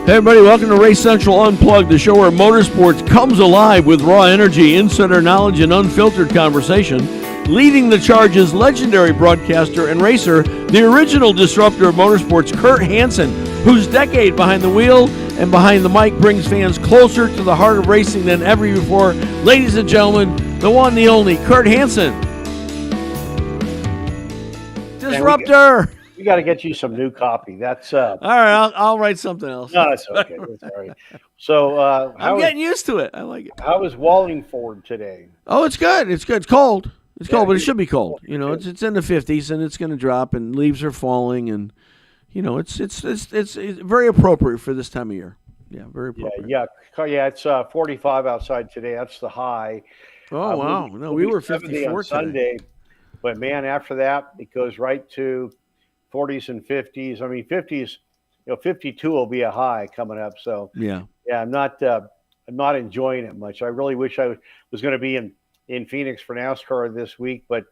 Hey everybody, welcome to Race Central Unplugged, the show where motorsports comes alive with raw energy, insider knowledge, and unfiltered conversation. Leading the charge is legendary broadcaster and racer, the original disruptor of motorsports, Kurt Hansen, whose decade behind the wheel and behind the mic brings fans closer to the heart of racing than ever before. Ladies and gentlemen, the one, the only, Kurt Hansen. Disruptor! We got to get you some new copy. That's all right. I'll write something else. No, it's okay. It's all right. So I'm getting used to it. I like it. How was Wallingford today? Oh, it's good. It's good. It's cold. It's cold, but it should be cold. You know, it's in the 50s, and it's going to drop, and leaves are falling, and you know, it's very appropriate for this time of year. Yeah, very appropriate. Yeah. It's 45 outside today. That's the high. Oh wow! No, we were 54 on Sunday, but man, after that it goes right to 40s and 50s. I mean, 50s, 52 will be a high coming up. So yeah, I'm not enjoying it much. I really wish I was going to be in Phoenix for NASCAR this week, but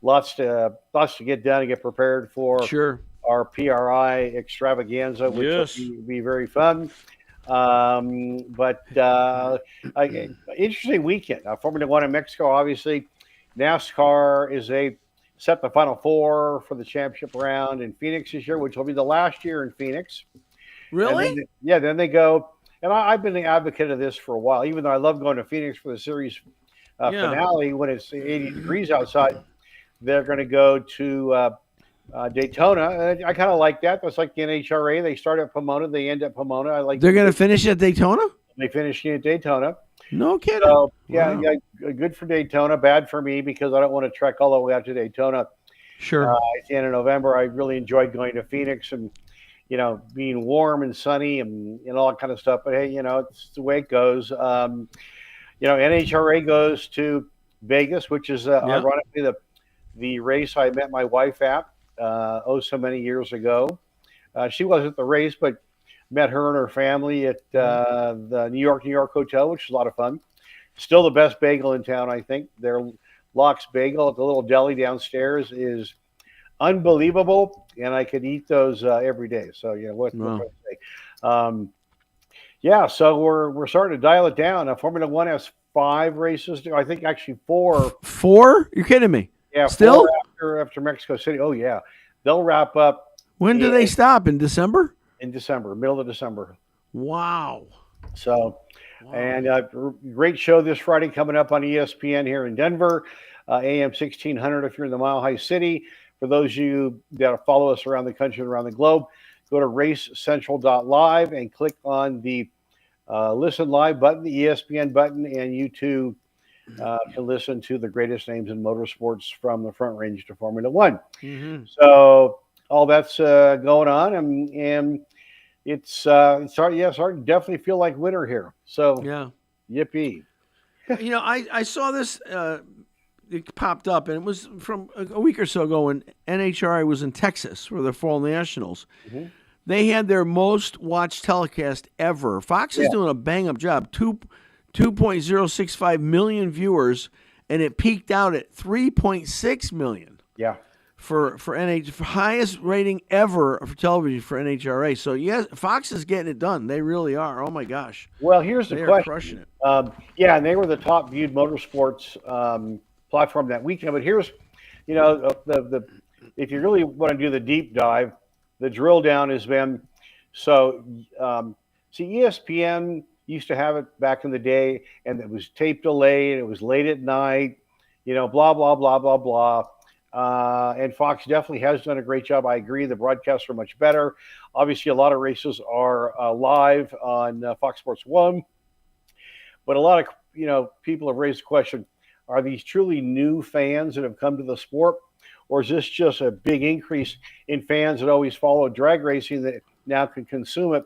lots to get done and get prepared for. Sure. Our PRI extravaganza, which will be very fun. Interesting weekend. Formula One in Mexico, obviously. NASCAR is set the Final Four for the championship round in Phoenix this year, which will be the last year in Phoenix. Really? Then they go, and I've been the advocate of this for a while, even though I love going to Phoenix for the series finale when it's 80 degrees outside. They're going to go to Daytona. I kind of like that. That's like the NHRA. They start at Pomona, they end at Pomona. They're going to finish at Daytona? They finish at Daytona. No kidding. So, yeah, good for Daytona, bad for me because I don't want to trek all the way out to Daytona. Sure. At the end of November, I really enjoyed going to Phoenix and, being warm and sunny and all that kind of stuff. But, hey, it's the way it goes. NHRA goes to Vegas, which is ironically the race I met my wife at so many years ago. She wasn't the race, but met her and her family at the New York Hotel, which was a lot of fun. Still the best bagel in town, I think. Their Locke's Bagel at the little deli downstairs is unbelievable, and I could eat those every day. So, what can I say? So we're starting to dial it down. Formula One has 5 races. I think actually 4. 4? You're kidding me? Yeah, still 4 after Mexico City. Oh, yeah. They'll wrap up. When do they stop? In December? In December, middle of December. Wow. So, and great show this Friday coming up on ESPN here in Denver, AM 1600 if you're in the Mile High City. For those of you that follow us around the country and around the globe, go to racecentral.live and click on the Listen Live button, the ESPN button, and you too can listen to the greatest names in motorsports from the front range to Formula One. Mm-hmm. So all that's going on, and it's starting to definitely feel like winter here. So yippee! I saw this. It popped up, and it was from a week or so ago when NHRA was in Texas for the Fall Nationals. Mm-hmm. They had their most watched telecast ever. Fox is doing a bang-up job. 2.065 million viewers, and it peaked out at 3.6 million. Yeah. For highest rating ever for television for NHRA. So yes, Fox is getting it done. They really are. Oh my gosh. Well, here's the question. Are crushing it. And they were the top viewed motorsports platform that weekend. But here's, the if you really want to do the deep dive, the drill down has been ESPN used to have it back in the day, and it was tape delayed. It was late at night. Blah blah blah blah blah. And Fox definitely has done a great job. I agree. The broadcasts are much better. Obviously, a lot of races are live on Fox Sports 1. But a lot of people have raised the question, are these truly new fans that have come to the sport? Or is this just a big increase in fans that always follow drag racing that now can consume it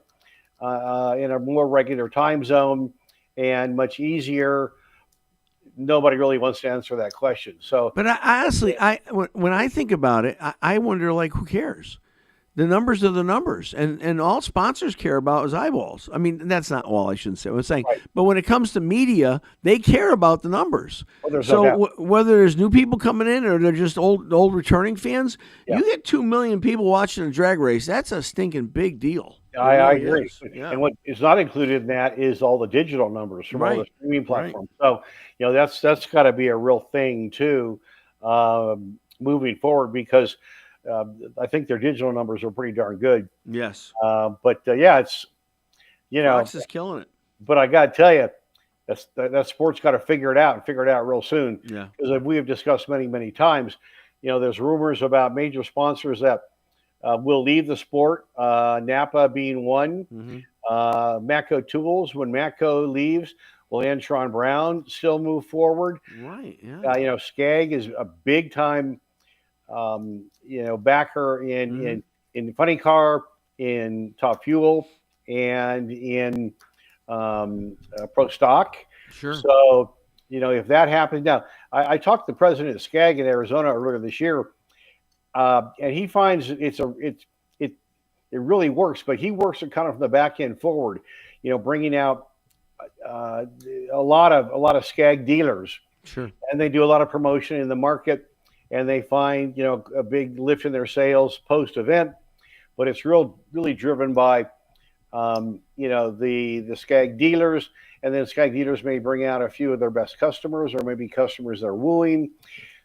in a more regular time zone and much easier? Nobody really wants to answer that question. So, but honestly, when I think about it, I wonder, who cares? The numbers are the numbers, and all sponsors care about is eyeballs. I mean, that's not all, I shouldn't say. I'm saying, Right. but when it comes to media, they care about the numbers. Well, there's no So doubt. whether there's new people coming in or they're just old returning fans, Yeah. you get 2 million people watching a drag race. That's a stinking big deal. It I really agree. is. Yeah. And what is not included in that is all the digital numbers from all the Right. streaming Right. platforms. So, that's got to be a real thing too, moving forward, because I think their digital numbers are pretty darn good. Yes. But yeah, it's you know, Fox is killing it. but I got to tell you, that sport's got to figure it out and figure it out real soon. Yeah. Because we have discussed many times, there's rumors about major sponsors that will leave the sport. Napa being one. Hmm. Matco Tools, when Matco leaves, will Antron Brown still move forward? Right. Yeah. Skag is a big time, backer Mhm. in Funny Car, in Top Fuel, and in Pro Stock. Sure. So, if that happens now, I talked to the president of Skag in Arizona earlier this year, and he finds it really works, but he works it kind of from the back end forward, bringing out a lot of Skag dealers, Sure. and they do a lot of promotion in the market, and they find a big lift in their sales post event, but it's really driven by the Skag dealers, and then Skag dealers may bring out a few of their best customers, or maybe customers they're wooing.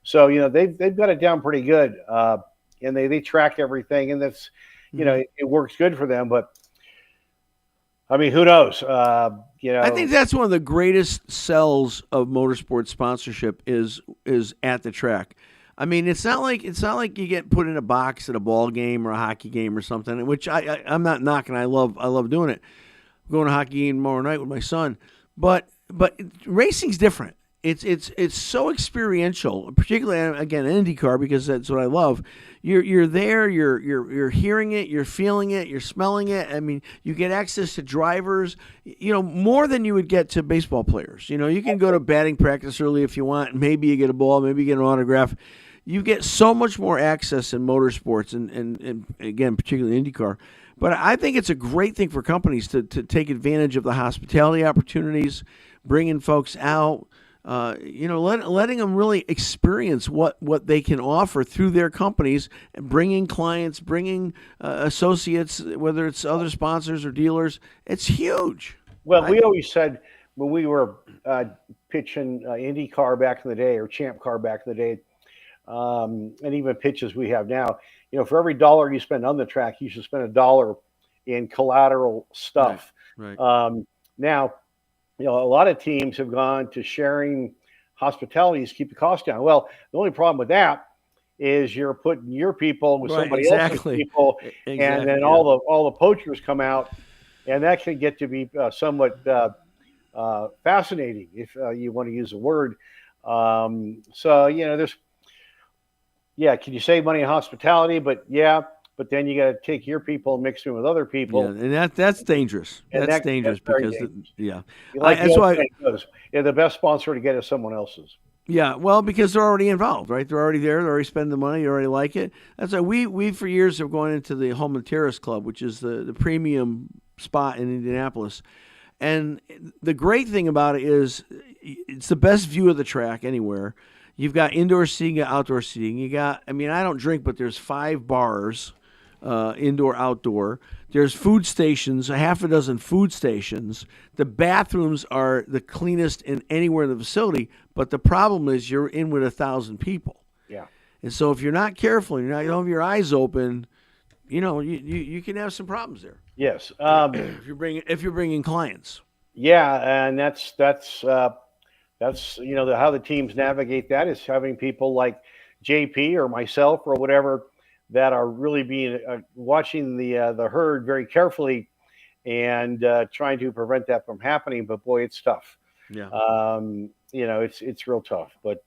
So they've got it down pretty good, and they track everything, and that's it works good for them. But I mean, who knows? I think that's one of the greatest sells of motorsport sponsorship is at the track. I mean, it's not like you get put in a box at a ball game or a hockey game or something, which I'm not knocking. I love doing it. I'm going to a hockey game tomorrow night with my son, but racing's different. It's so experiential, particularly again IndyCar, because that's what I love. You're there, you're hearing it, you're feeling it, you're smelling it. I mean, you get access to drivers, more than you would get to baseball players. You can go to batting practice early if you want. Maybe you get a ball, maybe you get an autograph. You get so much more access in motorsports, and again, particularly IndyCar. But I think it's a great thing for companies to take advantage of the hospitality opportunities, bringing folks out. Letting them really experience what they can offer through their companies, and bringing clients, bringing associates, whether it's other sponsors or dealers. It's huge. Well, we always said when we were pitching IndyCar back in the day, or Champ Car back in the day, and even pitches we have now, for every dollar you spend on the track, you should spend a dollar in collateral stuff. Right. Now, a lot of teams have gone to sharing hospitalities to keep the cost down. Well, the only problem with that is you're putting your people with somebody else's people, and then all the poachers come out, and that can get to be somewhat fascinating, if you want to use a word. So can you save money on hospitality? But then you got to take your people and mix them with other people. Yeah, and that's dangerous. That's dangerous because dangerous. That's why the best sponsor to get is someone else's. Yeah, well, because they're already involved, right? They're already there. They already spend the money. You already like it. That's why we for years have gone into the Home and Terrace Club, which is the premium spot in Indianapolis. And the great thing about it is it's the best view of the track anywhere. You've got indoor seating, outdoor seating. I don't drink, but there's 5 bars. Indoor, outdoor. There's food stations, a half a dozen food stations. The bathrooms are the cleanest in anywhere in the facility, but the problem is you're in with 1,000 people. Yeah. And so if you're not careful, you don't have your eyes open, you can have some problems there. Yes. If you're bringing clients. Yeah, and that's how the teams navigate that is having people like JP or myself or whatever that are really being watching the herd very carefully and trying to prevent that from happening. But boy, it's tough. Yeah. It's real tough. But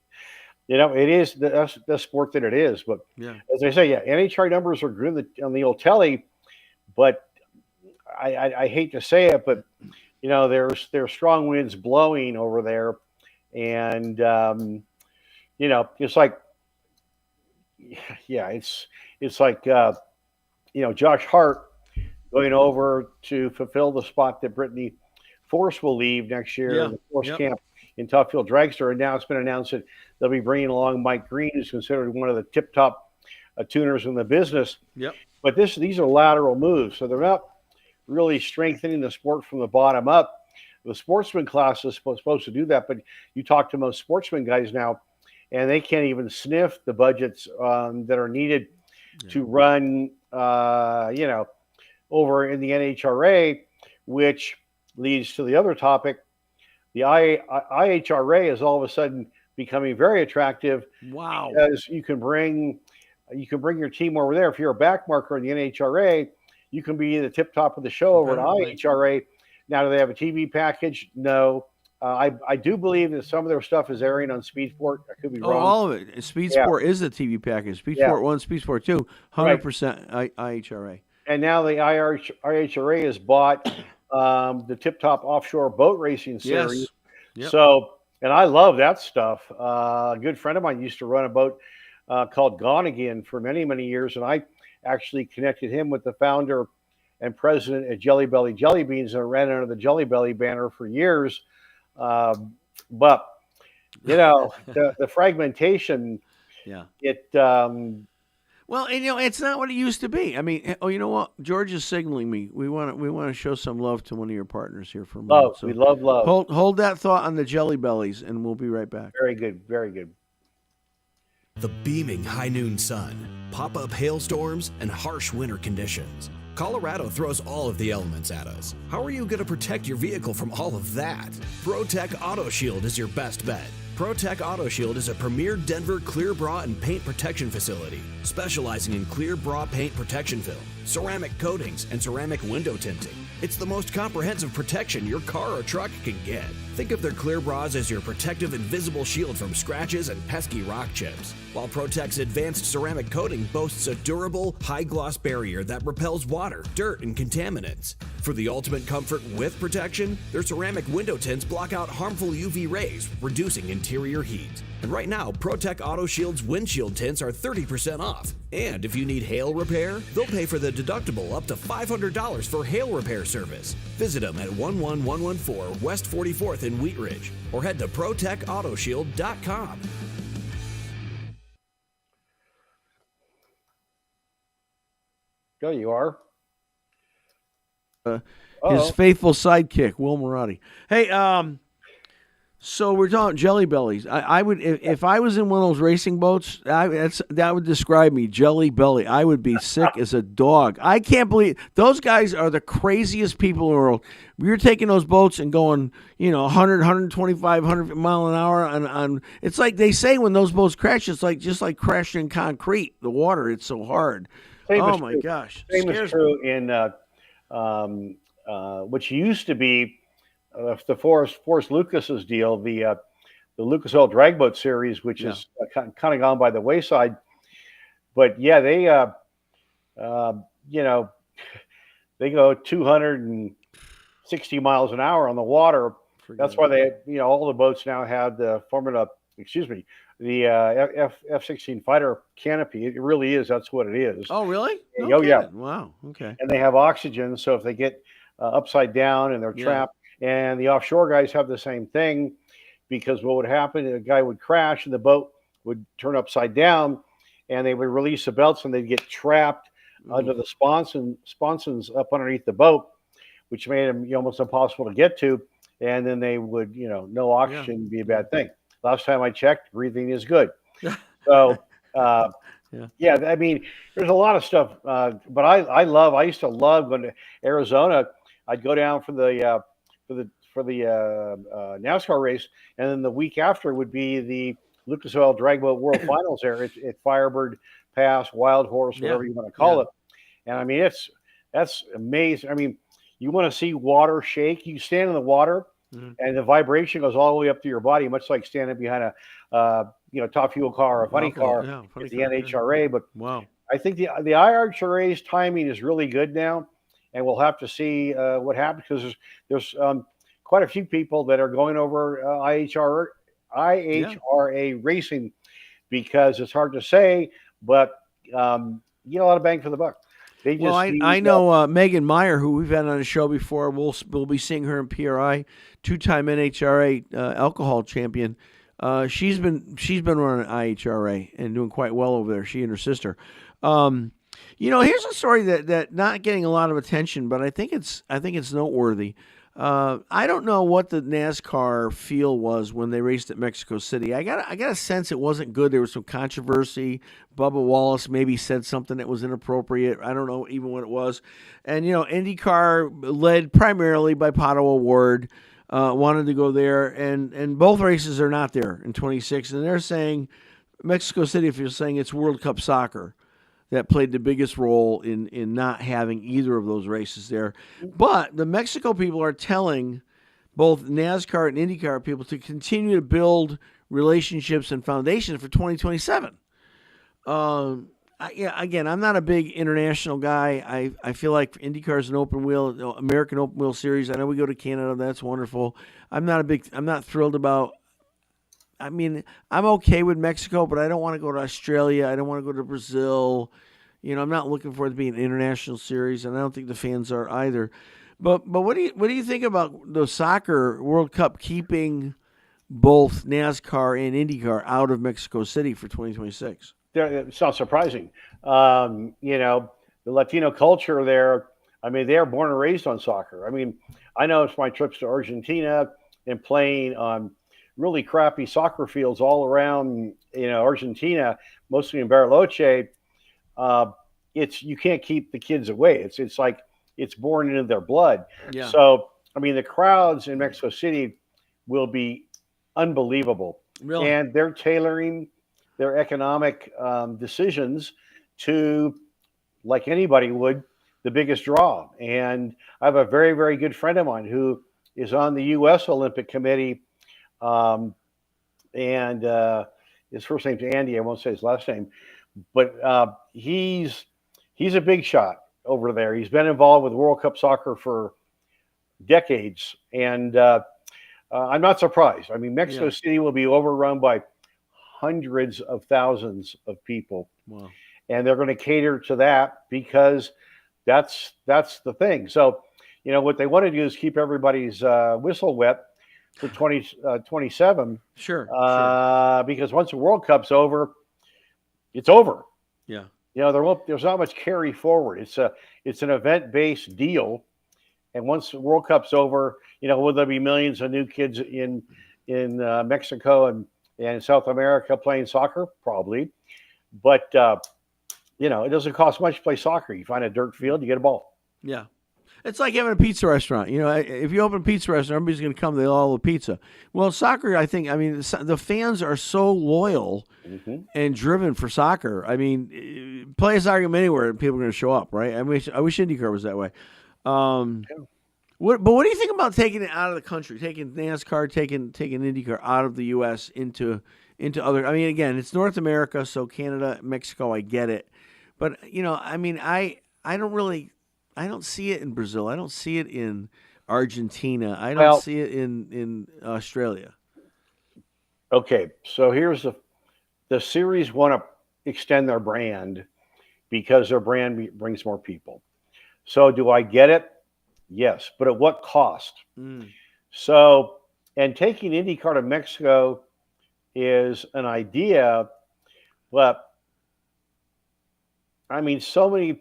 it is the sport that it is. But as I say, NHR numbers are good on the old telly. But I hate to say it, but there's strong winds blowing over there, and it's like. Yeah, it's like Josh Hart going over to fulfill the spot that Brittany Force will leave next year in Yeah. the Force Yep. camp in Tuffield Dragster. And now it's been announced that they'll be bringing along Mike Green, who's considered one of the tip-top tuners in the business. Yep. But these are lateral moves, so they're not really strengthening the sport from the bottom up. The sportsman class is supposed to do that, but you talk to most sportsman guys now, and they can't even sniff the budgets that are needed to run, over in the NHRA, which leads to the other topic. The IHRA is all of a sudden becoming very attractive Wow. because you can bring your team over there. If you're a back marker in the NHRA, you can be the tip top of the show over at IHRA. Now, do they have a TV package? No. I do believe that some of their stuff is airing on Speed Sport. I could be wrong. All of it. Speed Sport is a TV package. Speed Sport 1, Speed Sport 2, 100% IHRA. And now the IHRA has bought the Tip Top Offshore Boat Racing Series. Yes. Yep. So, and I love that stuff. A good friend of mine used to run a boat called Gone Again for many, many years. And I actually connected him with the founder and president at Jelly Belly Jelly Beans, and ran under the Jelly Belly banner for years. But the fragmentation, it well, and it's not what it used to be. I mean, you know what? George is signaling me. We want to show some love to one of your partners here for a moment. So we love. Hold that thought on the Jelly Bellies, and we'll be right back. Very good, very good. The beaming high noon sun, pop-up hailstorms, and harsh winter conditions. Colorado throws all of the elements at us. How are you going to protect your vehicle from all of that? ProTech Auto Shield is your best bet. ProTech Auto Shield is a premier Denver clear bra and paint protection facility, specializing in clear bra paint protection film, ceramic coatings, and ceramic window tinting. It's the most comprehensive protection your car or truck can get. Think of their clear bras as your protective invisible shield from scratches and pesky rock chips, while ProTech's advanced ceramic coating boasts a durable, high-gloss barrier that repels water, dirt, and contaminants. For the ultimate comfort with protection, their ceramic window tints block out harmful UV rays, reducing interior heat. And right now, ProTech Auto Shield's windshield tints are 30% off. And if you need hail repair, they'll pay for the deductible up to $500 for hail repair service. Visit them at 11114 West 44th in Wheat Ridge, or head to ProTechAutoShield.com. There you are. His faithful sidekick, Will Marotti. Hey, so we're talking Jelly Bellies. I would, if I was in one of those racing boats, that would describe me, Jelly Belly. I would be sick as a dog. I can't believe those guys are the craziest people in the world. You're taking those boats and going, 100, 125, 100 mile an hour on. It's like they say when those boats crash, it's like just like crashing concrete. The water, it's so hard. My gosh! Same is true in which used to be the Forrest Lucas's deal, the Lucas Oil Drag Boat Series, which is kind of gone by the wayside. But they they go 260 miles an hour on the water. That's why they all the boats now have the F-16 fighter canopy. It really is. That's what it is. Oh, really? Yeah. Wow. Okay. And they have oxygen, so if they get upside down and they're trapped, and the offshore guys have the same thing, because what would happen, a guy would crash and the boat would turn upside down, and they would release the belts and they'd get trapped under the sponsons up underneath the boat, which made them almost impossible to get to. And then they would, no oxygen be a bad thing. Last time I checked, breathing is good. So, I mean, there's a lot of stuff. But I used to love going to Arizona. I'd go down for the NASCAR race, and then the week after would be the Lucas Oil Drag Boat World Finals there at Firebird Pass, Wild Horse, whatever you want to call it. And I mean, that's amazing. I mean, you want to see water shake, you stand in the water, and the vibration goes all the way up to your body, much like standing behind a top fuel car or a funny car at the NHRA. But I think the IHRA's timing is really good now, and we'll have to see what happens, because there's quite a few people that are going over IHRA racing, because it's hard to say, but you get a lot of bang for the buck. They Well, just I need know Megan Meyer, who we've had on the show before. We'll be seeing her in PRI, two-time NHRA alcohol champion. She's been running IHRA and doing quite well over there. She and her sister. Here's a story that not getting a lot of attention, but I think it's noteworthy. I don't know what the NASCAR feel was when they raced at Mexico City. I got a sense it wasn't good. There was some controversy. Bubba Wallace maybe said something that was inappropriate. I don't know even what it was. And IndyCar, led primarily by Pato O'Ward, wanted to go there, and both races are not there in 26. And they're saying Mexico City, if you're saying it's World Cup soccer, that played the biggest role in not having either of those races there. But the Mexico people are telling both NASCAR and IndyCar people to continue to build relationships and foundations for 2027. Again, I'm not a big international guy. I feel like IndyCar is an open wheel, American open wheel series. I know we go to Canada. That's wonderful. I'm not thrilled about. I mean, I'm okay with Mexico, but I don't want to go to Australia. I don't want to go to Brazil. I'm not looking for it to be an international series, and I don't think the fans are either. But what do you think about the soccer World Cup keeping both NASCAR and IndyCar out of Mexico City for 2026? It's not surprising. The Latino culture there, I mean, they're born and raised on soccer. I mean, I know it's my trips to Argentina and playing on really crappy soccer fields all around, Argentina, mostly in Bariloche. You can't keep the kids away. It's like it's born into their blood. Yeah. So, I mean, the crowds in Mexico City will be unbelievable. Really? And they're tailoring their economic decisions to, like anybody would, the biggest draw. And I have a very, very good friend of mine who is on the U.S. Olympic Committee. And his first name's Andy. I won't say his last name, but he's a big shot over there. He's been involved with World Cup soccer for decades, and I'm not surprised. I mean, Mexico City will be overrun by hundreds of thousands of people. Wow. And they're going to cater to that because that's the thing. So, what they want to do is keep everybody's whistle wet for 2027. Sure. Because once the World Cup's over, it's over. Yeah. There's not much carry forward. It's an event-based deal, and once the World Cup's over, will there be millions of new kids in Mexico and South America playing soccer? Probably, but it doesn't cost much to play soccer. You find a dirt field, you get a ball. Yeah. It's like having a pizza restaurant. If you open a pizza restaurant, everybody's going to come. They all love pizza. Well, soccer, the fans are so loyal and driven for soccer. I mean, play a soccer game anywhere, and people are going to show up, right? I wish IndyCar was that way. What do you think about taking it out of the country, taking NASCAR, taking IndyCar out of the U.S. into other? I mean, again, it's North America, so Canada, Mexico, I get it, but I don't see it in Brazil. I don't see it in Argentina. I don't see it in Australia. Okay, so here's the series want to extend their brand because their brand brings more people. So do I get it? Yes, but at what cost? So, and taking IndyCar to Mexico is an idea, but I mean, so many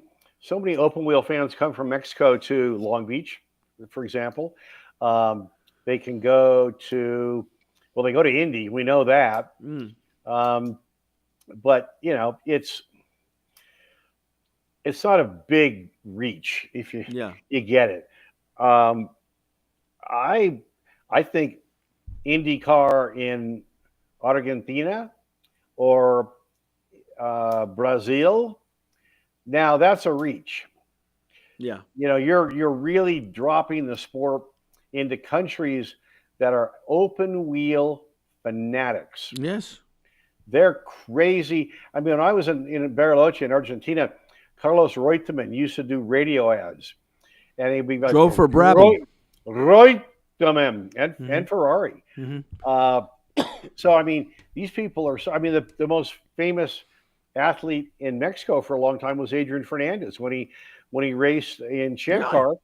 open wheel fans come from Mexico to Long Beach, for example. They can go to, they go to Indy. We know that. But it's not a big reach if you get it. I think IndyCar in Argentina or Brazil. Now that's a reach. Yeah. You're really dropping the sport into countries that are open wheel fanatics. Yes. They're crazy. I mean, when I was in Bariloche in Argentina, Carlos Reutemann used to do radio ads. And he'd be like, drove for Brabham. Reutemann and Ferrari. So, I mean, these people are, the most famous athlete in Mexico for a long time was Adrian Fernandez when he raced in Really? Champ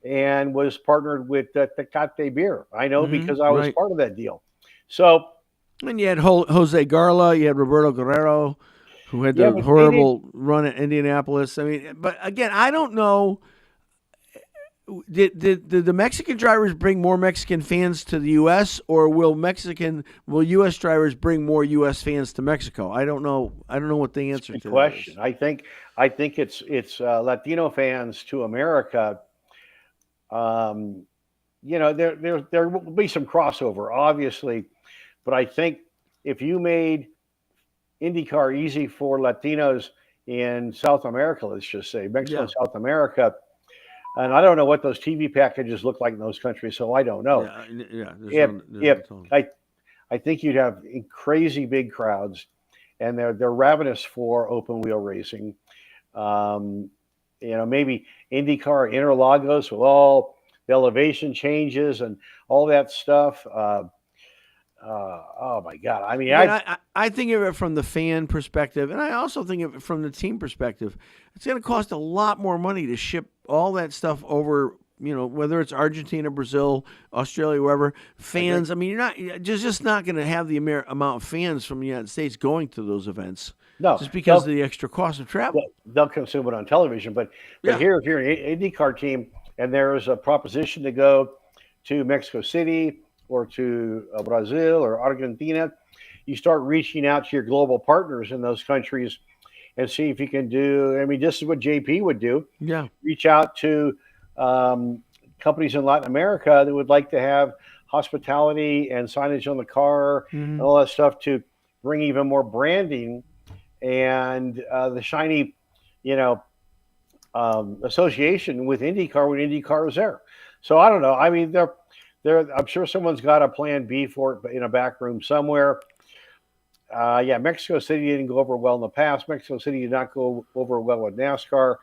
and was partnered with Tecate Beer. I know because I was Right. part of that deal. So And you had Jose Garla, you had Roberto Guerrero, who had yeah, the but they didn't. horrible run at Indianapolis. I mean, but again, I don't know. Did the Mexican drivers bring more Mexican fans to the U.S. or will U.S. drivers bring more U.S. fans to Mexico? I don't know. I don't know what the answer Good to that is. question. I think it's Latino fans to America. Um, there will be some crossover, obviously, but I think if you made IndyCar easy for Latinos in South America, let's just say Mexico Yeah, and South America, and I don't know what those TV packages look like in those countries, so I don't know. yeah. If There's if no telling. I think you'd have crazy big crowds, and they're ravenous for open wheel racing. Um, maybe IndyCar Interlagos with all the elevation changes and all that stuff. Oh my God! I mean, Again, I think of it from the fan perspective, and I also think of it from the team perspective. It's going to cost a lot more money to ship all that stuff over. Whether it's Argentina, Brazil, Australia, wherever. I agree. Fans. I mean, you're just not going to have the amount of fans from the United States going to those events, No, just because of the extra cost of travel. they'll consume it on television, but Yeah. here, if you're an IndyCar team and there is a proposition to go to Mexico City or to Brazil or Argentina, you start reaching out to your global partners in those countries and see if you can do. I mean, this is what JP would do: Yeah. reach out to um, companies in Latin America that would like to have hospitality and signage on the car and Hmm. all that stuff to bring even more branding and the shiny, you know, association with IndyCar when IndyCar was there. So I don't know. I mean, I'm sure someone's got a plan B for it in a back room somewhere. Yeah, Mexico City didn't go over well in the past. Mexico City did not go over well with NASCAR.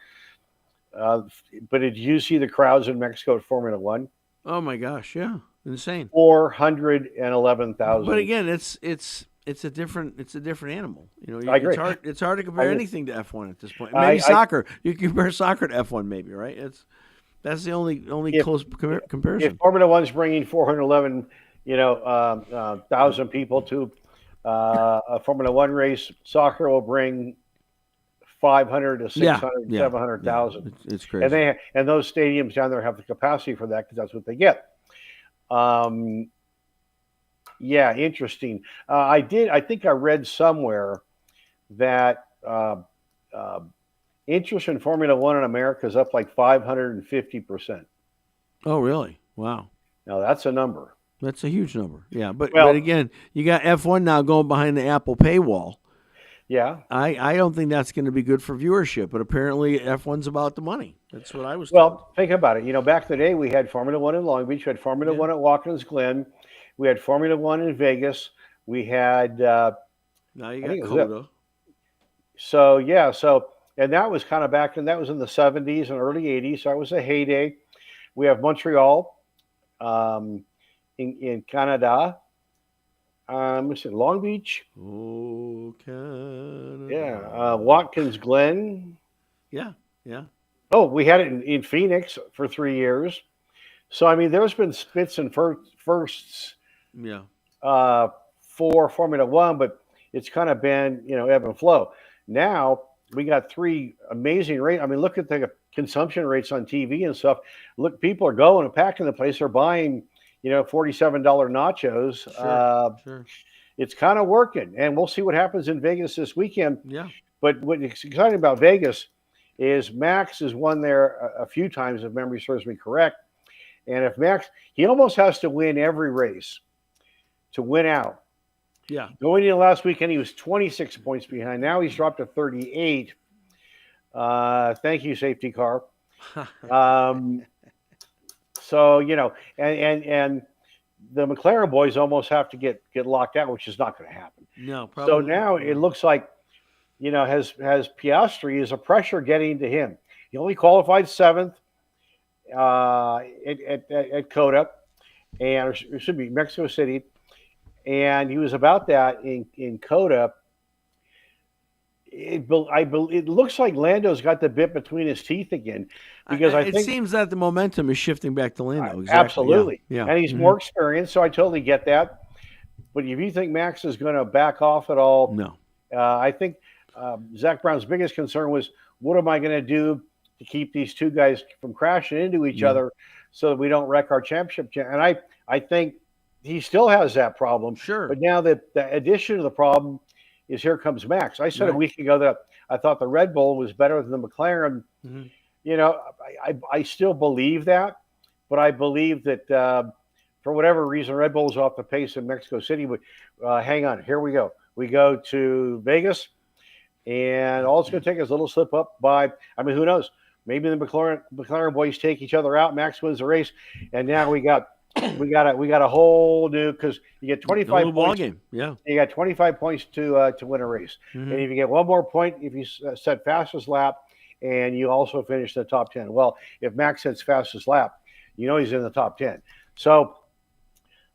Uh, but did you see the crowds in Mexico at Formula One? Oh my gosh. Yeah. Insane. 411,000. But again, it's a different animal. I It's agree. hard to I compare agree. anything to F1 at this point. Maybe I soccer. You can compare soccer to F1, maybe, right? That's the only if close if comparison. Formula One's bringing 411, thousand people to a Formula One race, soccer will bring 500 to Yeah, 600, yeah, yeah. 700,000, It's and crazy. those stadiums down there have the capacity for that because that's what they get. Um, yeah, interesting. I think I read somewhere that uh, interest in Formula One in America is up like 550%. Oh, really? Wow. Now that's a number. That's a huge number. Yeah, but Well, again, you got F1 now going behind the Apple paywall. yeah. I don't think that's going to be good for viewership, but apparently F1's about the money. That's what I was told. Well, think about it. Back in the day, we had Formula One in Long Beach, we had Formula Yeah. One at Watkins Glen, we had Formula One in Vegas, we had, Now you I got think it was it. Coda. So, yeah, and that was kind of back in, that was in the 70s and early 80s. So that was a heyday. We have Montreal um, in Canada. Let's see, Long Beach. Oh, Canada. Yeah. Watkins Glen. Yeah, yeah. Oh, we had it in Phoenix for 3 years. So, I mean, there's been spits and firsts Yeah. uh, for Formula One, but it's kind of been, ebb and flow. Now we got three amazing rates. I mean, look at the consumption rates on TV and stuff. Look, people are going and packing the place. They're buying, $47 nachos. Sure. Sure. It's kind of working, and we'll see what happens in Vegas this weekend. Yeah. But what's exciting about Vegas is Max has won there a few times, if memory serves me correct. And if Max, he almost has to win every race to win out. Yeah. Going into last weekend, he was 26 points behind. Now he's dropped to 38. Thank you, safety car. Um, so and the McLaren boys almost have to get locked out, which is not going to happen. No, So probably. now it looks like has Piastri is a pressure getting to him. He only qualified seventh at Coda, and it should be Mexico City, and he was about that in Coda. it looks like Lando's got the bit between his teeth again, because I It think seems that the momentum is shifting back to Lando. Exactly. absolutely, Yeah. and he's more experienced, so I totally get that. But if you think Max is going to back off at all, No. I think Zach Brown's biggest concern was, what am I going to do to keep these two guys from crashing into each other so that we don't wreck our championship? And I think he still has that problem. Sure. But now that the addition of the problem is, here comes Max. I said a week ago that I thought the Red Bull was better than the McLaren. Mm-hmm. You know, I still believe that, but I believe that for whatever reason, Red Bull's off the pace in Mexico City. But hang on, here we go. We go to Vegas, and all it's going to take is a little slip up by, I mean, who knows? Maybe the McLaren boys take each other out. Max wins the race, and now we got a whole new, because you get 25 points. Ball game. Yeah, you got 25 points to win a race, and if you get one more point, if you set fastest lap, and you also finish in the top 10. Well, if Max sets fastest lap, you know he's in the top 10. So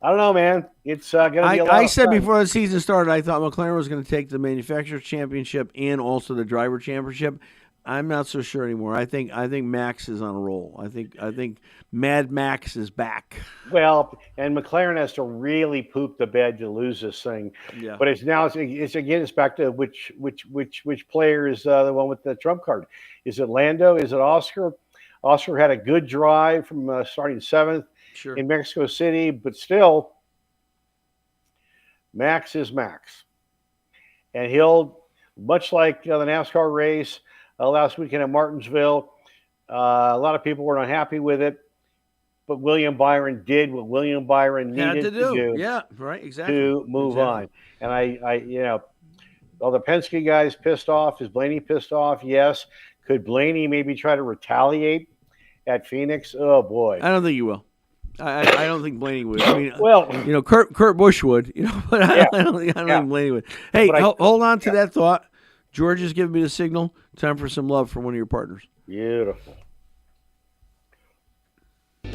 I don't know, man. It's going to be a lot. I said before the season started, I thought McLaren was going to take the Manufacturers Championship and also the Driver Championship. I'm not so sure anymore. I think Max is on a roll. I think Mad Max is back. Well, and McLaren has to really poop the bed to lose this thing. Yeah. But it's back to which player is the one with the trump card? Is it Lando? Is it Oscar? Oscar had a good drive from starting 7th in Mexico City, but still, Max is Max, and he'll, much like the NASCAR race last weekend at Martinsville, a lot of people were not happy with it, but William Byron did what William Byron needed to do. Yeah, right, exactly. To move on. And I all the Penske guys pissed off. Is Blaney pissed off? Yes. Could Blaney maybe try to retaliate at Phoenix? Oh boy. I don't think you will. I don't think Blaney would. I mean, well, Kurt Busch would, but I don't think Blaney would. Hey, hold on to that thought. George has given me the signal. Time for some love from one of your partners. Beautiful.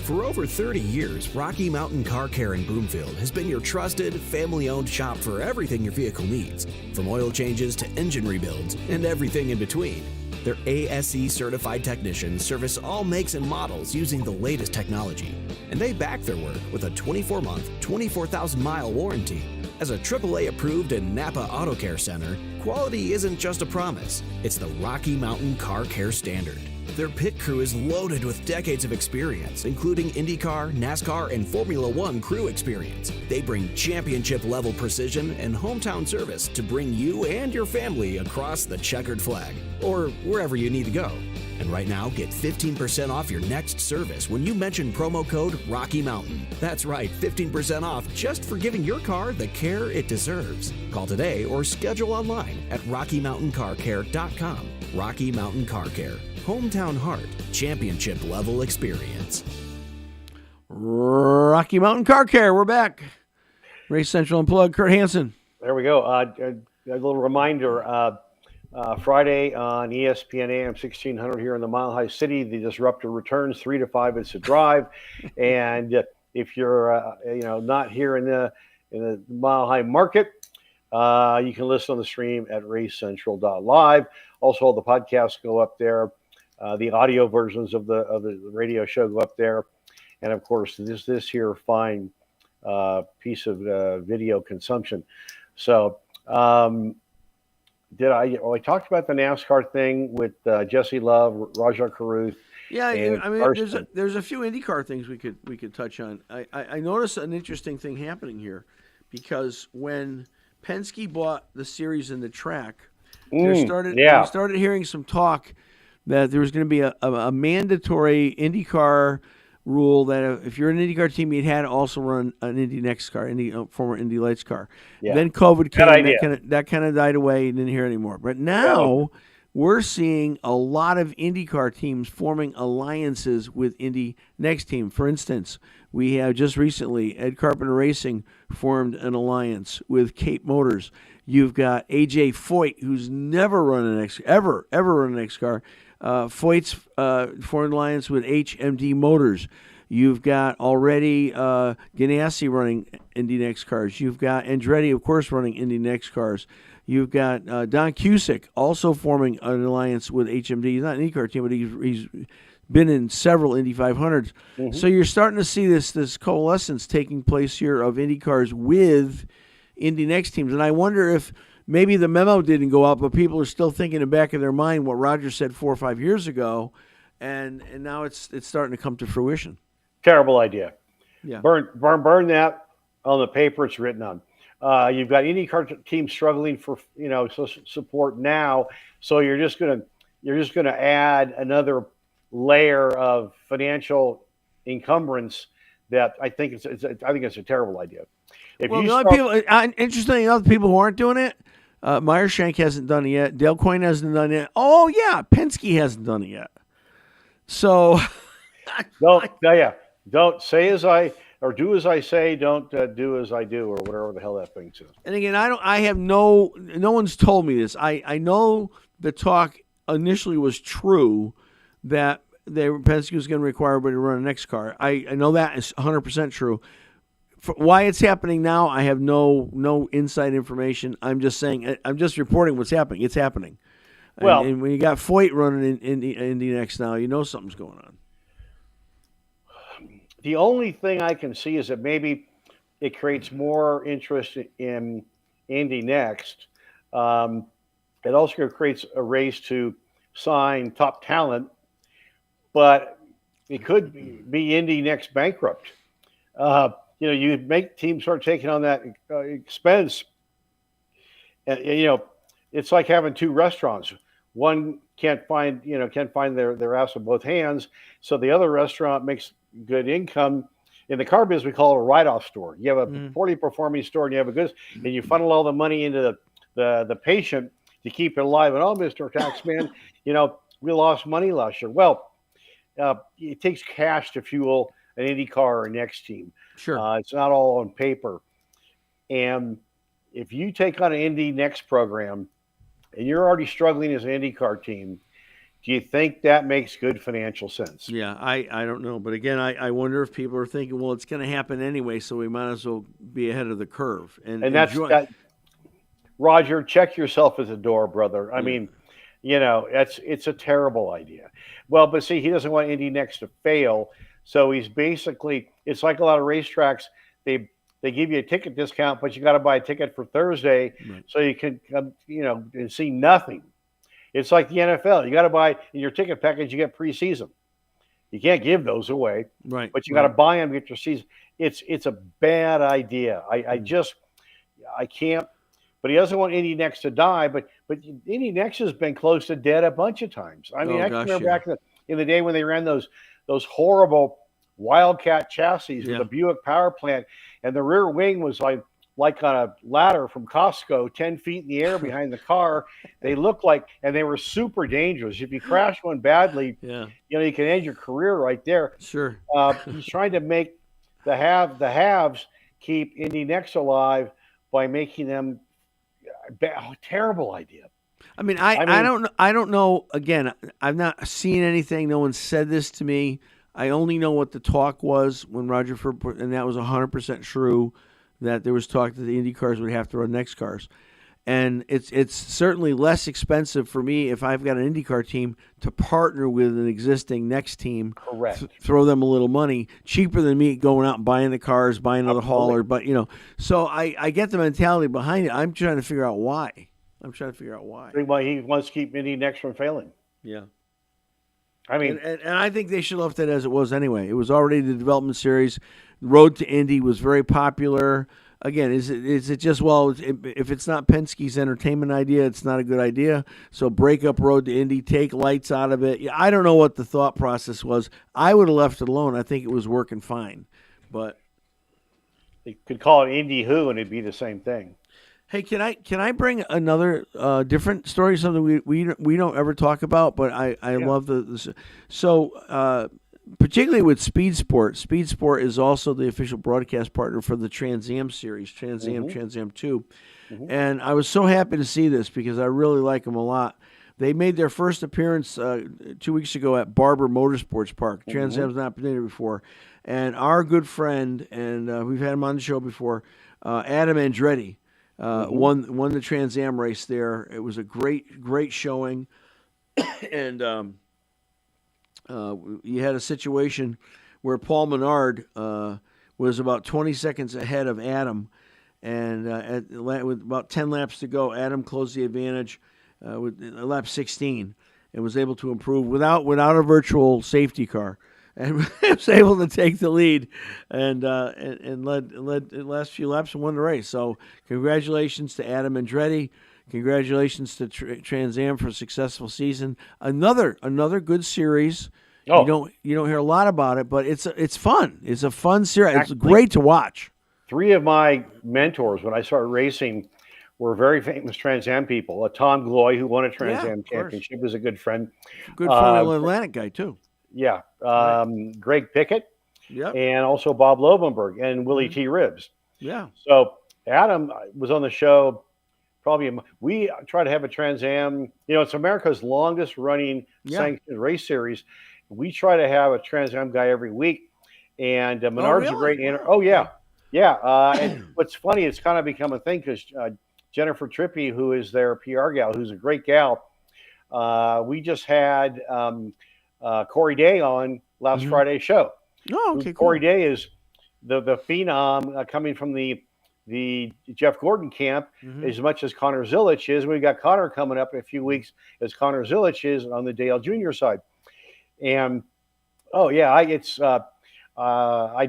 For over 30 years, Rocky Mountain Car Care in Broomfield has been your trusted, family-owned shop for everything your vehicle needs, from oil changes to engine rebuilds and everything in between. Their ASE-certified technicians service all makes and models using the latest technology, and they back their work with a 24-month, 24,000-mile warranty. As a AAA-approved and Napa Auto Care Center, quality isn't just a promise, it's the Rocky Mountain Car Care standard. Their pit crew is loaded with decades of experience, including IndyCar, NASCAR, and Formula One crew experience. They bring championship-level precision and hometown service to bring you and your family across the checkered flag, or wherever you need to go. And right now, get 15% off your next service when you mention promo code Rocky Mountain. That's right, 15% off just for giving your car the care it deserves. Call today or schedule online at RockyMountainCarCare.com. Rocky Mountain Car Care. Hometown heart, championship level experience. Rocky Mountain Car Care, we're back. Race Central Unplugged, Kurt Hansen. There we go. A little reminder, Friday on ESPN AM 1600 here in the Mile High City, the Disruptor returns 3 to 5. It's a drive, and if you're not here in the Mile High market, you can listen on the stream at racecentral.live. Also, all the podcasts go up there. The audio versions of the radio show go up there, and of course this here fine piece of video consumption. So I talked about the NASCAR thing with Jesse Love, Rajah Caruth. Yeah, I mean, there's a few IndyCar things we could touch on. I noticed an interesting thing happening here, because when Penske bought the series and the track, we started hearing some talk that there was going to be a mandatory IndyCar rule that if you're an IndyCar team, you had to also run an Indy Next car, former Indy Lights car. Yeah. Then COVID came, that kind of died away, and didn't hear anymore. But now we're seeing a lot of IndyCar teams forming alliances with Indy Next team. For instance, we have just recently Ed Carpenter Racing formed an alliance with Cape Motors. You've got AJ Foyt, who's never run an ever run an X car. Foyt's formed alliance with HMD Motors. You've got already Ganassi running Indy Next cars. You've got Andretti, of course, running Indy Next cars. You've got Don Cusick also forming an alliance with HMD. He's not an IndyCar team, but he's been in several Indy 500s. Mm-hmm. So you're starting to see this coalescence taking place here of IndyCars with Indy Next teams. And I wonder if maybe the memo didn't go out, but people are still thinking in the back of their mind what Roger said 4 or 5 years ago, and now it's starting to come to fruition. Terrible idea. Yeah. Burn that on the paper it's written on. You've got IndyCar teams struggling for support now, so you're just gonna add another layer of financial encumbrance that I think it's a terrible idea. Interestingly enough, people who aren't doing it, Meyershank hasn't done it yet. Dale Coyne hasn't done it. Oh yeah, Penske hasn't done it yet. So don't say as I or do as I say. Don't do as I do, or whatever the hell that thing says. And again, no one's told me this. I know the talk initially was true that Penske was going to require everybody to run a next car. I know that is 100% true. For why it's happening now, I have no inside information. I'm just saying, I'm just reporting what's happening. It's happening. Well, and when you got Foyt running in Indy Next now, you know something's going on. The only thing I can see is that maybe it creates more interest in Indy Next. It also creates a race to sign top talent, but it could be Indy Next bankrupt. You make teams start taking on that expense. And, it's like having two restaurants. One can't find their ass with both hands, so the other restaurant makes good income. In the car business, we call it a write-off store. You have a poorly performing store, and you have a good, and you funnel all the money into the patient to keep it alive. And Mr. Taxman, we lost money last year. Well, it takes cash to fuel an IndyCar or Next team. Sure, it's not all on paper. And if you take on an Indy Next program, and you're already struggling as an IndyCar team, do you think that makes good financial sense? Yeah, I don't know. But again, I wonder if people are thinking, well, it's going to happen anyway, so we might as well be ahead of the curve. And that's that. Roger, check yourself at the door, brother. I mean, it's a terrible idea. Well, but see, he doesn't want Indy Next to fail, so he's basically, it's like a lot of racetracks. They give you a ticket discount, but you got to buy a ticket for Thursday, right, so you can and see nothing. It's like the NFL. You got to buy in your ticket package. You get preseason. You can't give those away, right? But you got to buy them to get your season. It's a bad idea. I can't. But he doesn't want Indy Next to die. But Indy Next has been close to dead a bunch of times. I mean, I can remember back in the day when they ran those horrible Wildcat chassis with a Buick power plant, and the rear wing was like on a ladder from Costco, 10 feet in the air behind the car. They looked like, and they were super dangerous. If you crash one badly, you can end your career right there. Sure. He's trying to make the haves keep Indy Next alive by making them terrible idea. I mean, I don't know. Again, I've not seen anything. No one said this to me. I only know what the talk was when Roger Ford, and that was 100% true, that there was talk that the Indy cars would have to run Next cars. And it's certainly less expensive for me if I've got an IndyCar team to partner with an existing Next team. Correct. Throw them a little money, cheaper than me going out and buying the cars, buying another hauler. But so I get the mentality behind it. I'm trying to figure out why. Well, he wants to keep Indy Next from failing. Yeah. I mean, and I think they should have left it as it was anyway. It was already the development series. Road to Indy was very popular. Again, is it just, well, if it's not Penske's entertainment idea, it's not a good idea. So break up Road to Indy, take lights out of it. I don't know what the thought process was. I would have left it alone. I think it was working fine. But they could call it Indy Who, and it'd be the same thing. Hey, can I bring another different story? Something we don't ever talk about, but I love the so particularly with Speed Sport. Speed Sport is also the official broadcast partner for the Trans Am series, Trans Am 2, and I was so happy to see this because I really like them a lot. They made their first appearance 2 weeks ago at Barber Motorsports Park. Trans Am's not been there before, and our good friend, and we've had him on the show before, Adam Andretti. won the Trans Am race there. It was a great showing, and you had a situation where Paul Menard was about 20 seconds ahead of Adam, and with about 10 laps to go, Adam closed the advantage with lap 16 and was able to improve without a virtual safety car, and was able to take the lead and led the last few laps and won the race. So congratulations to Adam Andretti. Congratulations to Trans Am for a successful season. Another good series. Oh. You don't hear a lot about it, but it's fun. It's a fun series. Actually, it's great to watch. 3 of my mentors when I started racing were very famous Trans Am people. Tom Gloy, who won a Trans Am championship, was a good friend. Good Formula Atlantic guy too. Yeah, Greg Pickett. Yep. And also Bob Lovenberg and Willie T. Ribbs. Yeah. So Adam was on the show. We try to have a Trans Am. It's America's longest running sanctioned race series. We try to have a Trans Am guy every week, and Menard's a great. And what's funny, it's kind of become a thing because Jennifer Trippi, who is their PR gal, who's a great gal. We just had Corey Day on last Friday's show. Oh, okay, Corey Day is the phenom coming from the Jeff Gordon camp as much as Connor Zilich is. We've got Connor coming up in a few weeks as Connor Zilich is on the Dale Jr. side. And I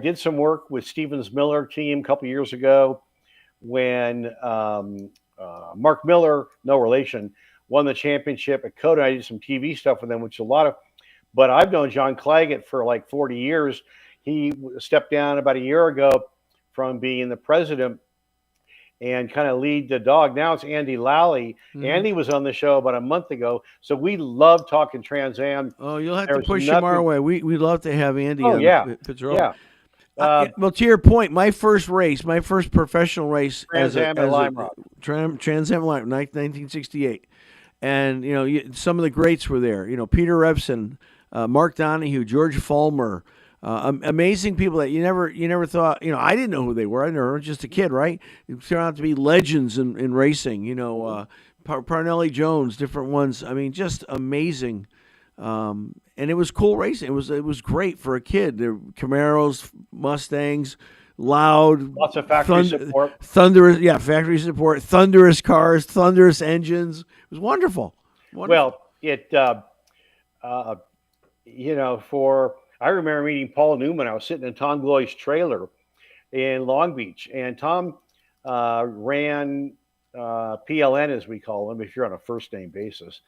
did some work with Stevens Miller team a couple years ago when Mark Miller, no relation, won the championship at Coda. I did some TV stuff with them, which is a lot of. But I've known John Claggett for like 40 years. He stepped down about a year ago from being the president and kind of lead the dog. Now it's Andy Lally. Andy was on the show about a month ago. So we love talking Trans Am. Oh, you'll have to push him our way. We love to have Andy on Fitzgerald. Yeah. Well, to your point, my first professional race Trans Am at Lime Rock. Trans Am Lime, 1968. And, some of the greats were there. Peter Revson, Mark Donahue, George Fulmer, amazing people that you never thought, I didn't know who they were. I was just a kid, right? It turned out to be legends in racing, Parnelli Jones, different ones. I mean, just amazing. And it was cool racing. It was great for a kid. There were Camaros, Mustangs, loud, lots of factory support, thunderous, factory support, thunderous cars, thunderous engines. It was wonderful. Well, I remember meeting Paul Newman. I was sitting in Tom Gloy's trailer in Long Beach, and Tom ran PLN, as we call him, if you're on a first-name basis.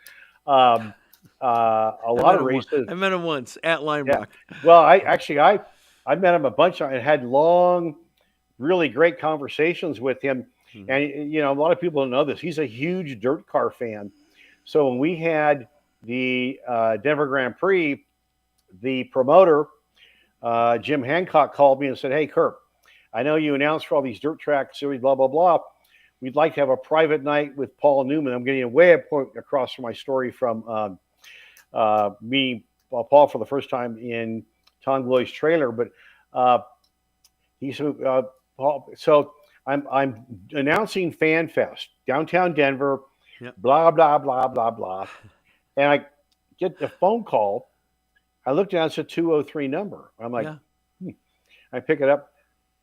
A lot of races. I met him once at Lime Rock. Well, I met him a bunch and had long, really great conversations with him. Mm-hmm. And, a lot of people don't know this. He's a huge dirt car fan. So when we had the Denver Grand Prix, the promoter, Jim Hancock, called me and said, "Hey, Kurt, I know you announced for all these dirt track series, blah, blah, blah. We'd like to have a private night with Paul Newman." I'm getting way across from my story from meeting Paul for the first time in Tom Gloy's trailer. But he said, Paul, so I'm announcing Fan Fest, downtown Denver, blah, blah, blah, blah, blah. And I get the phone call. I looked down, it's a 203 number. I'm like, I pick it up.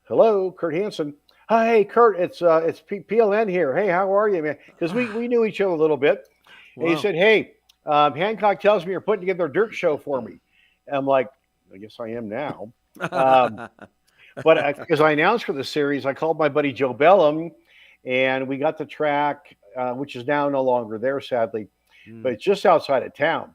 "Hello, Kurt Hansen." "Hi, Kurt, it's PLN here. Hey, how are you, man?" Because we knew each other a little bit. Wow. And he said, "Hey, Hancock tells me you're putting together a dirt show for me." And I'm like, "I guess I am now." But because I announced for the series, I called my buddy Joe Bellum, and we got the track, which is now no longer there, sadly, but it's just outside of town.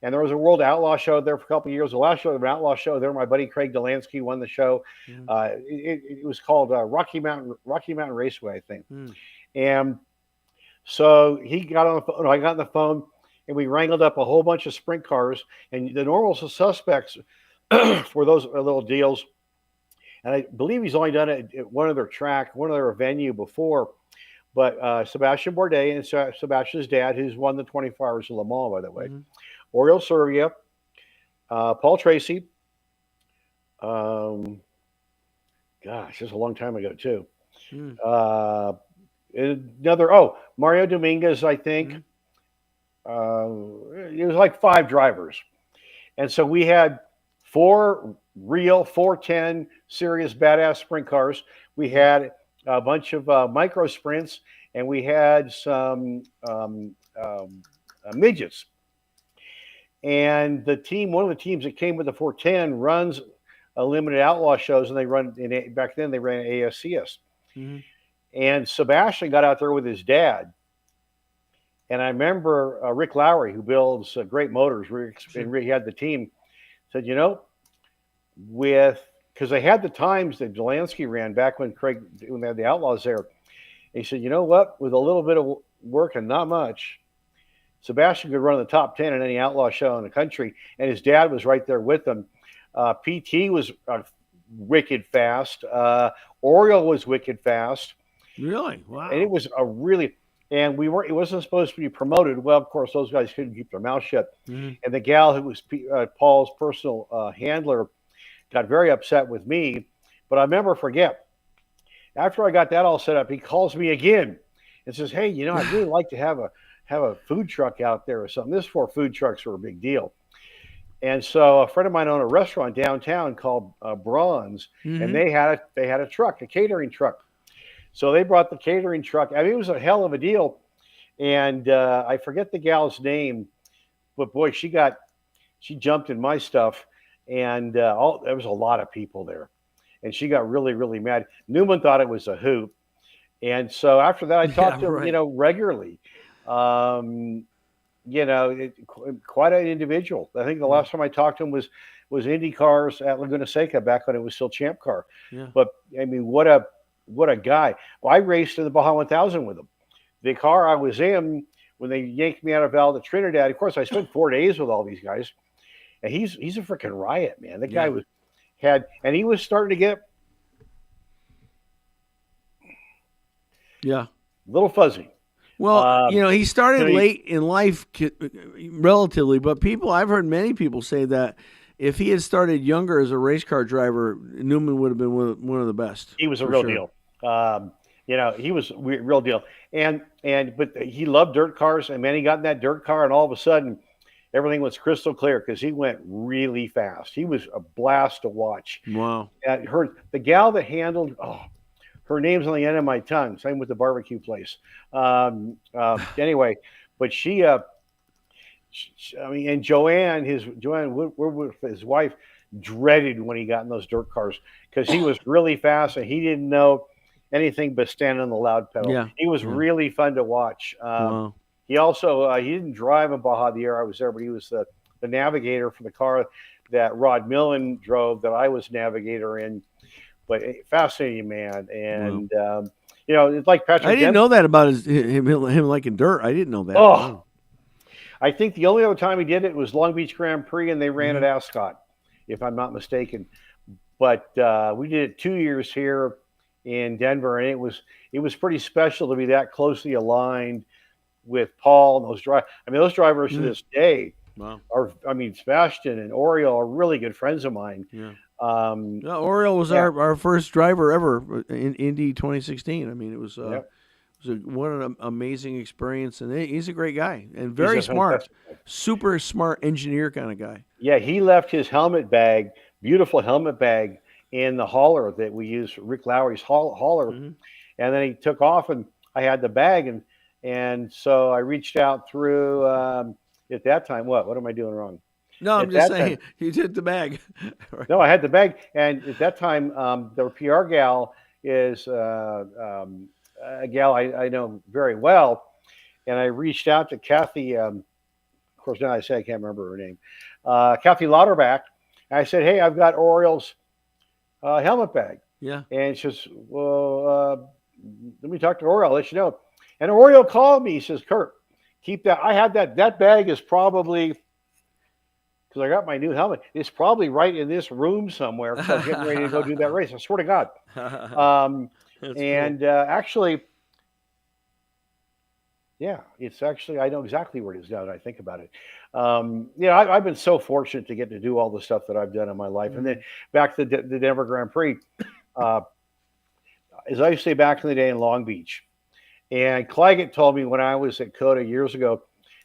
And there was a World Outlaw show there for a couple of years. The last show, the Outlaw show there, my buddy Craig Delansky won the show. It was called Rocky Mountain Raceway, I think. And so he got on the phone. I got on the phone, and we wrangled up a whole bunch of sprint cars. And the normal suspects for those little deals. And I believe he's only done it at one other track, one other venue before. But Sebastian Bourdais and Sebastian's dad, who's won the 24 Hours of Le Mans, by the way. Oriol Servia, Paul Tracy. Gosh, this is a long time ago too. Mario Dominguez, I think. It was like 5 drivers. And so we had 4 real 410 serious badass sprint cars. We had a bunch of micro sprints, and we had some midgets. And one of the teams that came with the 410 runs a limited outlaw shows, and back then they ran ASCS. Mm-hmm. And Sebastian got out there with his dad. And I remember Rick Lowry, who builds great motors, and he had the team, said, because they had the times that Delansky ran back when they had the Outlaws there. And he said, you know what? With a little bit of work and not much, Sebastian could run the top 10 in any outlaw show in the country. And his dad was right there with him. PT was wicked fast. Oriole was wicked fast. Really? Wow. And it was and it wasn't supposed to be promoted. Well, of course, those guys couldn't keep their mouth shut. Mm-hmm. And the gal who was Paul's personal handler got very upset with me. But I never forget, after I got that all set up, he calls me again and says, hey, I'd really like to have a food truck out there or something. This 4 food trucks were a big deal. And so a friend of mine owned a restaurant downtown called Bronze, Mm-hmm. and they had a truck, a catering truck. So they brought the catering truck. I mean, it was a hell of a deal. And I forget the gal's name, but boy, she jumped in my stuff, and there was a lot of people there, and she got really, really mad. Newman thought it was a hoop, and so after that, I talked to him, regularly. Quite an individual. I think the last time I talked to him was Indy cars at Laguna Seca back when it was still Champ Car. Yeah. But I mean, what a guy. Well, I raced in the Baja 1000 with him. The car I was in when they yanked me out of Val de Trinidad. Of course, I spent 4 days with all these guys, and he's a freaking riot, man. The guy he was starting to get a little fuzzy. Well, he started late in life, relatively, but I've heard many people say that if he had started younger as a race car driver, Newman would have been one of the best. He was a real deal. He was a real deal. But he loved dirt cars, and man, he got in that dirt car, and all of a sudden, everything was crystal clear because he went really fast. He was a blast to watch. Wow. The gal that handled, her name's on the end of my tongue. Same with the barbecue place. Anyway, but and Joanne, his wife, dreaded when he got in those dirt cars because he was really fast and he didn't know anything but stand on the loud pedal. Yeah. He was really fun to watch. Wow. He also he didn't drive in Baja the year I was there, but he was the navigator for the car that Rod Millen drove that I was navigator in. But fascinating man, and it's like Patrick. I didn't know that about him liking dirt. I didn't know that. Oh, I think the only other time he did it was Long Beach Grand Prix, and they ran at Ascot, if I'm not mistaken. But we did it 2 years here in Denver, and it was pretty special to be that closely aligned with Paul and those drivers. I mean, those drivers to this day Sebastian and Oriole are really good friends of mine. Yeah. Oriole was our first driver ever in Indy 2016. I mean, it was what an amazing experience, and he's a great guy and very smart, super smart engineer kind of guy. Yeah, he left his helmet bag, beautiful helmet bag, in the hauler that we used, Rick Lowry's hauler, and then he took off, and I had the bag, and so I reached out through at that time. What am I doing wrong? No, I'm just saying you took the bag. Right. No, I had the bag, and at that time, the PR gal is a gal I know very well, and I reached out to Kathy. Of course, now I say I can't remember her name. Kathy Lauterbach. And I said, "Hey, I've got Oriole's helmet bag." Yeah, and she says, "Well, let me talk to Oriole. I'll let you know." And Oriole called me. He says, "Kurt, keep that. I had that. That bag is probably." Because I got my new helmet. It's probably right in this room somewhere because I'm getting ready to go do that race. I swear to God. Actually, it's actually, I know exactly where it is now that I think about it. I've been so fortunate to get to do all the stuff that I've done in my life. And then back to the Denver Grand Prix, as I used to say back in the day in Long Beach, And Claggett told me when I was at COTA years ago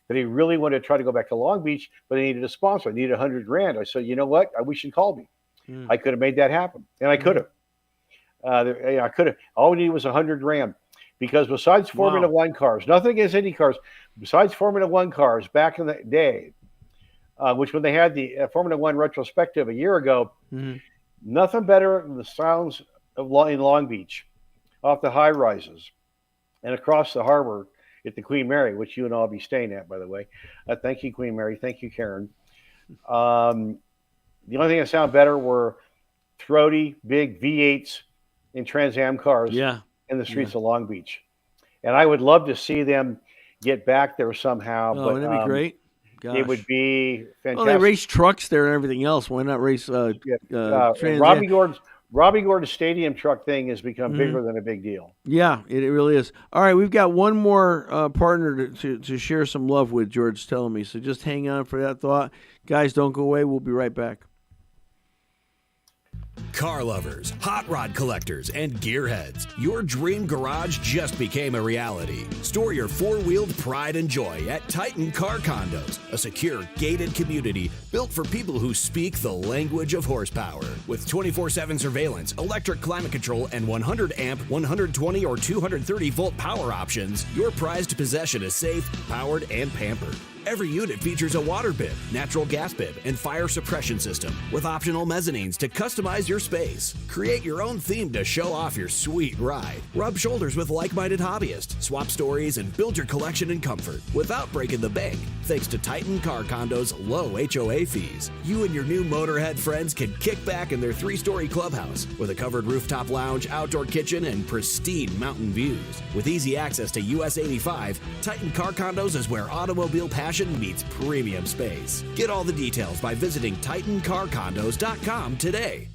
that he really wanted to try to go back to Long Beach, but he needed a sponsor. He needed 100 grand. I said, you know what? I wish you'd called me. I could have made that happen, and I could have. I could have. All we needed was 100 grand, because besides Formula One cars, nothing against Indy cars, besides Formula One cars back in the day, which when they had the Formula One retrospective a year ago, nothing better than the sounds of in Long Beach, off the high rises, and across the harbor at the Queen Mary, which you and I'll be staying at, by the way. Thank you, Queen Mary. Thank you, Karen. The only thing that sounded better were throaty, big V8s in Trans Am cars in the streets of Long Beach. And I would love to see them get back there somehow. Oh, but that'd be great. Gosh. It would be fantastic. Well, they race trucks there and everything else. Why not race Trans Am? Robbie Gordon's stadium truck thing has become bigger than a big deal. Yeah, it really is. All right, we've got one more partner to share some love with, George's telling me. So just hang on for that thought. Guys, don't go away. We'll be right back. Car lovers, hot rod collectors, and gearheads, your dream garage just became a reality. Store your four-wheeled pride and joy at Titan Car Condos, a secure, gated community built for people who speak the language of horsepower. With 24/7 surveillance, electric climate control, and 100-amp, 120 or 230-volt power options, your prized possession is safe, powered, and pampered. Every unit features a water bib, natural gas bib, and fire suppression system with optional mezzanines to customize your space. Create your own theme to show off your sweet ride. Rub shoulders with like-minded hobbyists, swap stories, and build your collection in comfort without breaking the bank, thanks to Titan Car Condo's low HOA fees. You and your new motorhead friends can kick back in their 3-story clubhouse with a covered rooftop lounge, outdoor kitchen, and pristine mountain views. With easy access to US 85, Titan Car Condos is where automobile passion meets premium space. Get all the details by visiting TitanCarCondos.com today.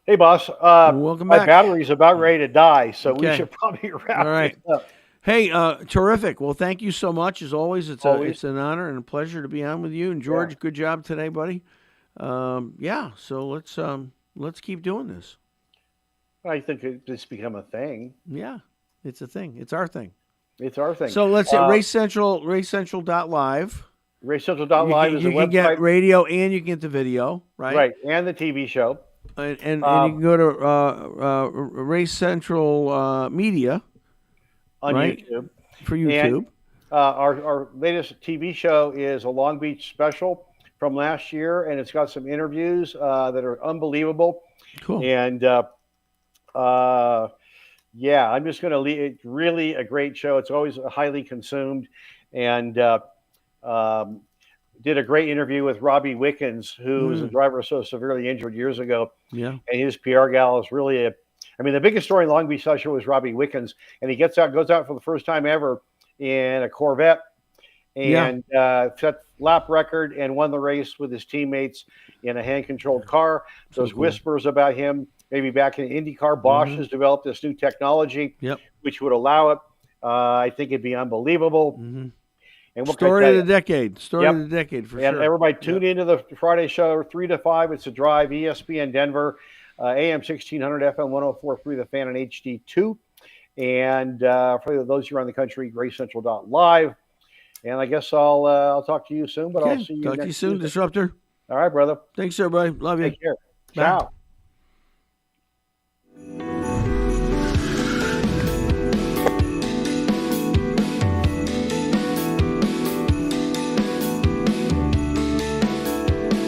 Hey, boss. Welcome back. My battery's about ready to die, so we should probably wrap it up. Hey, terrific. Well, thank you so much. As always, it's an honor and a pleasure to be on with you. And George, good job today, buddy. So let's keep doing this. I think it's become a thing. Yeah, it's a thing. It's our thing. It's our thing. So let's hit racecentral.live. Racecentral.live is a website. You can get radio and you can get the video, right? Right, and the TV show. And you can go to Race Central Media on YouTube. For YouTube. And, our latest TV show is a Long Beach special from last year, and it's got some interviews that are unbelievable. Cool. And I'm just going to leave. It's really a great show. It's always highly consumed, and did a great interview with Robbie Wickens, who was a driver so severely injured years ago. Yeah, and his PR gal is really the biggest story in Long Beach last year was Robbie Wickens, and he goes out for the first time ever in a Corvette, and set lap record and won the race with his teammates in a hand-controlled car. There's whispers about him. Maybe back in IndyCar, Bosch has developed this new technology, which would allow it. I think it'd be unbelievable. And what story of the decade. Story of the decade, for sure. And everybody tune into the Friday show, 3 to 5. It's a drive, ESPN Denver, AM 1600, FM 104.3, The Fan, and HD2. And for those who are around the country, racecentral.live. And I guess I'll talk to you soon, but I'll see you next Talk to you soon, Tuesday. Disruptor. All right, brother. Thanks, everybody. Love you. Take care. Bye. Ciao.